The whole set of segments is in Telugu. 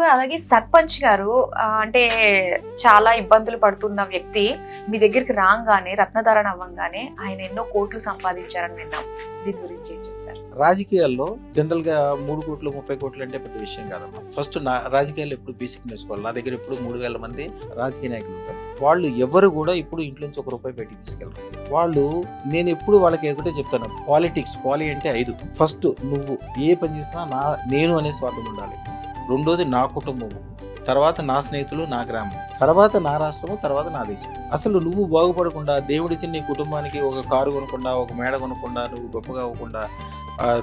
గురువు అలాగే సర్పంచ్ గారు అంటే చాలా ఇబ్బందులు పడుతున్న వ్యక్తి మీ దగ్గరికి రాగానే రత్నధారణ అవ్వంగానే ఆయన ఎన్నో కోట్లు సంపాదించారని విన్నాం. దీని గురించి ఏం చెప్తారు? రాజకీయాల్లో జనరల్ గా 3 కోట్లు 30 కోట్లు అంటే పెద్ద విషయం కాదమ్మా. ఫస్ట్ నా రాజకీయాల్లో ఎప్పుడు బేసిక్ నేర్చుకోవాలి. నా దగ్గర ఇప్పుడు 3000 మంది రాజకీయ నాయకులు ఉంటారు. వాళ్ళు ఎవరు కూడా ఇప్పుడు ఇంట్లో నుంచి ₹1 పెట్టి తీసుకెళ్ళరు. వాళ్ళు నేను ఎప్పుడు వాళ్ళకి ఒకటే చెప్తాను, పాలిటిక్స్ అంటే 5. ఫస్ట్ నువ్వు ఏ పని చేసినా నేను అనే స్వార్థం ఉండాలి. రెండోది నా కుటుంబము, తర్వాత నా స్నేహితులు, నా గ్రామం, తర్వాత నా రాష్ట్రము, తర్వాత నా దేశం. అసలు నువ్వు బాగుపడకుండా దేవుడిచ్చిన నీ కుటుంబానికి ఒక కారు కొనకుండా, ఒక మేడ కొనకుండా, నువ్వు గొప్పగా అవ్వకుండా,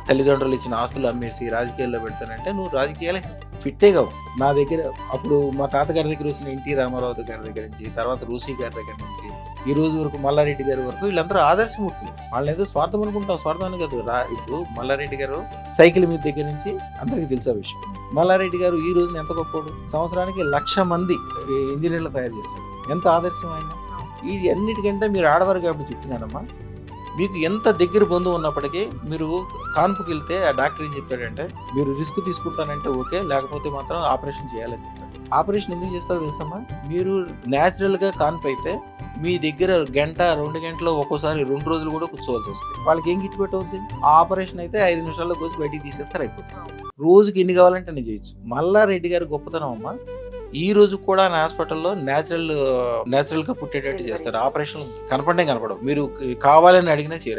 తల్లిదండ్రులు ఇచ్చిన ఆస్తులు అమ్మేసి రాజకీయాల్లో పెడతానంటే నువ్వు రాజకీయాలే ఫిట్టే కావు. నా దగ్గర అప్పుడు మా తాతగారి దగ్గర వచ్చిన ఎన్టీ రామారావు గారి దగ్గర నుంచి, తర్వాత రూసీ గారి దగ్గర నుంచి, ఈ రోజు వరకు మల్లారెడ్డి గారి వరకు వీళ్ళందరూ ఆదర్శమూర్తులు. వాళ్ళని ఏదో స్వార్థం అనుకుంటాం, స్వార్థాన్ని కాదు. ఇప్పుడు మల్లారెడ్డి గారు సైకిల్ మీద దగ్గర నుంచి అందరికీ తెలిసే విషయం. మల్లారెడ్డి గారు ఈ రోజున ఎంత గొప్పడు, సంవత్సరానికి 1,00,000 మంది ఇంజనీర్లు తయారు చేస్తారు. ఎంత ఆదర్శం ఆయన. ఈ అన్నిటికంటే మీరు ఆడవారు కాబట్టి చెప్తున్నానమ్మా, మీకు ఎంత దగ్గర బంధువు ఉన్నప్పటికీ మీరు కాన్పుకి వెళ్తే ఆ డాక్టర్ ఏం చెప్తాడంటే, మీరు రిస్క్ తీసుకుంటానంటే ఓకే, లేకపోతే మాత్రం ఆపరేషన్ చేయాలని చెప్తాడు. ఆపరేషన్ ఎందుకు చేస్తారో తెలుసమ్మా, మీరు న్యాచురల్గా కాన్పు అయితే మీ దగ్గర 1 గంట 2 గంటలు, ఒక్కోసారి 2 రోజులు కూడా కూర్చోవాల్సి వస్తుంది. వాళ్ళకి ఏం గిట్టుబెట్ట అవుతుంది? ఆ ఆపరేషన్ అయితే 5 నిమిషాల్లో కోసి బయటికి తీసేస్తారు, అయిపోతుంది. రోజుకి ఎన్ని కావాలంటే అన్ని చేయొచ్చు. మల్లారెడ్డి గారి గొప్పతనం అమ్మా, ఈ రోజు కూడా నా హాస్పిటల్లో న్యాచురల్ గా పుట్టేటట్టు చేస్తారు. ఆపరేషన్ కనపడవు, మీరు కావాలని అడిగినా చేయరు.